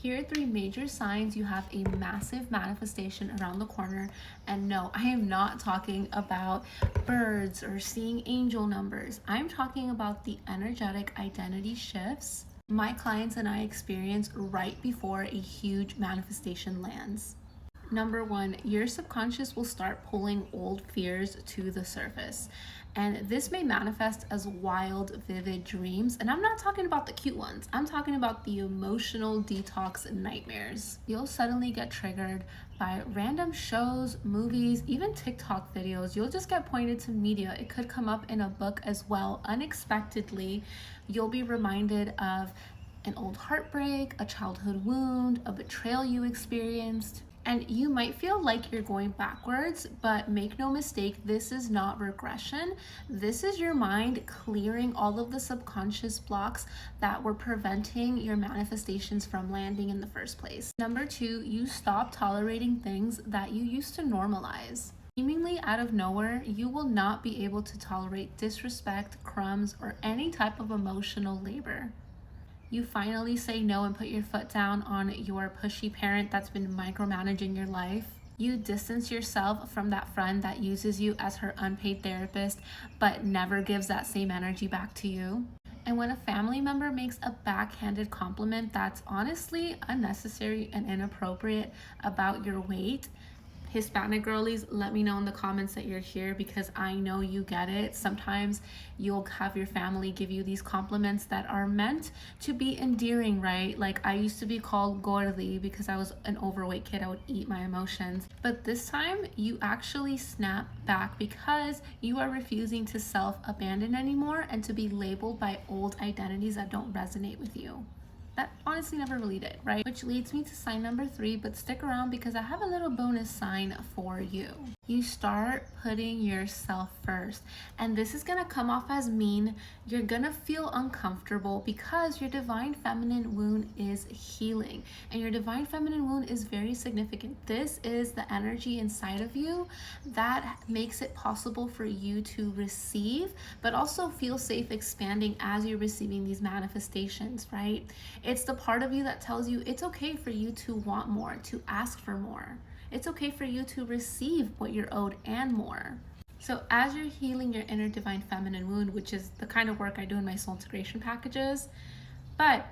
Here are three major signs you have a massive manifestation around the corner. And no, I am not talking about birds or seeing angel numbers. I'm talking about the energetic identity shifts my clients and I experience right before a huge manifestation lands. Number one, your subconscious will start pulling old fears to the surface. And this may manifest as wild, vivid dreams. And I'm not talking about the cute ones. I'm talking about the emotional detox nightmares. You'll suddenly get triggered by random shows, movies, even TikTok videos. You'll just get pointed to media. It could come up in a book as well. Unexpectedly, you'll be reminded of an old heartbreak, a childhood wound, a betrayal you experienced. And you might feel like you're going backwards, but make no mistake, this is not regression. This is your mind clearing all of the subconscious blocks that were preventing your manifestations from landing in the first place. Number two, you stop tolerating things that you used to normalize. Seemingly out of nowhere, you will not be able to tolerate disrespect, crumbs, or any type of emotional labor. You finally say no and put your foot down on your pushy parent that's been micromanaging your life. You distance yourself from that friend that uses you as her unpaid therapist, but never gives that same energy back to you. And when a family member makes a backhanded compliment that's honestly unnecessary and inappropriate about your weight, Hispanic girlies, let me know in the comments that you're here because I know you get it. Sometimes you'll have your family give you these compliments that are meant to be endearing, right? Like I used to be called gordi because I was an overweight kid. I would eat my emotions. But this time you actually snap back because you are refusing to self-abandon anymore and to be labeled by old identities that don't resonate with you. That honestly never really did, right? Which leads me to sign number three, but stick around because I have a little bonus sign for you. You start putting yourself first. And this is gonna come off as mean. You're gonna feel uncomfortable because your divine feminine wound is healing. And your divine feminine wound is very significant. This is the energy inside of you that makes it possible for you to receive, but also feel safe expanding as you're receiving these manifestations, right? It's the part of you that tells you it's okay for you to want more, to ask for more. It's okay for you to receive what you're owed and more. So as you're healing your inner divine feminine wound, which is the kind of work I do in my soul integration packages, but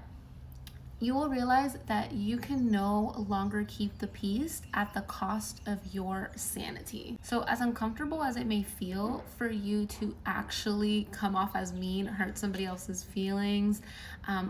you will realize that you can no longer keep the peace at the cost of your sanity. So as uncomfortable as it may feel for you to actually come off as mean, hurt somebody else's feelings,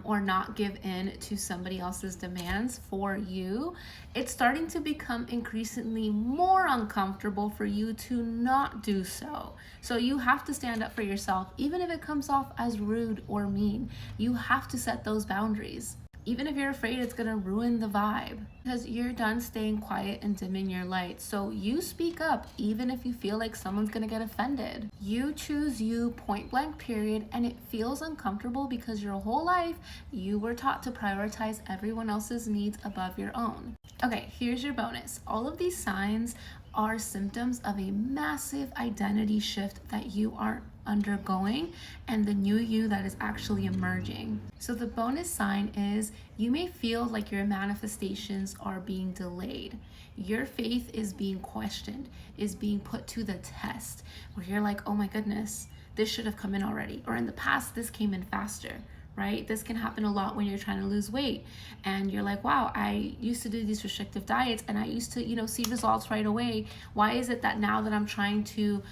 or not give in to somebody else's demands for you, it's starting to become increasingly more uncomfortable for you to not do so. So you have to stand up for yourself, even if it comes off as rude or mean. You have to set those boundaries. Even if you're afraid it's gonna ruin the vibe, because you're done staying quiet and dimming your light. So you speak up, even if you feel like someone's gonna get offended. You choose you, point blank period, and it feels uncomfortable because your whole life you were taught to prioritize everyone else's needs above your own. Okay, here's your bonus. All of these signs are symptoms of a massive identity shift that you are undergoing and the new you that is actually emerging. So the bonus sign is you may feel like your manifestations are being delayed. Your faith is being questioned, is being put to the test, where you're like, oh my goodness, this should have come in already. Or in the past, this came in faster. Right? This can happen a lot when you're trying to lose weight and you're like, wow, I used to do these restrictive diets and I used to, see results right away. Why is it that now that I'm trying to,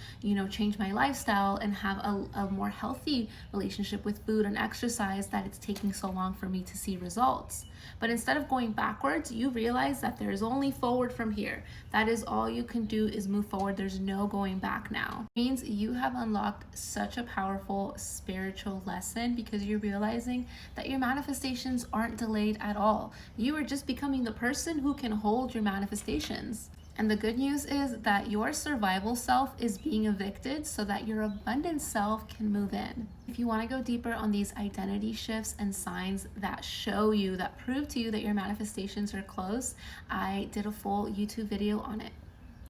change my lifestyle and have a more healthy relationship with food and exercise that it's taking so long for me to see results? But instead of going backwards, you realize that there's only forward from here. That is all you can do is move forward. There's no going back now. It means you have unlocked such a powerful spiritual lesson because you're realizing that your manifestations aren't delayed at all. You are just becoming the person who can hold your manifestations. And the good news is that your survival self is being evicted so that your abundant self can move in. If you want to go deeper on these identity shifts and signs that show you, that prove to you that your manifestations are close, I did a full YouTube video on it.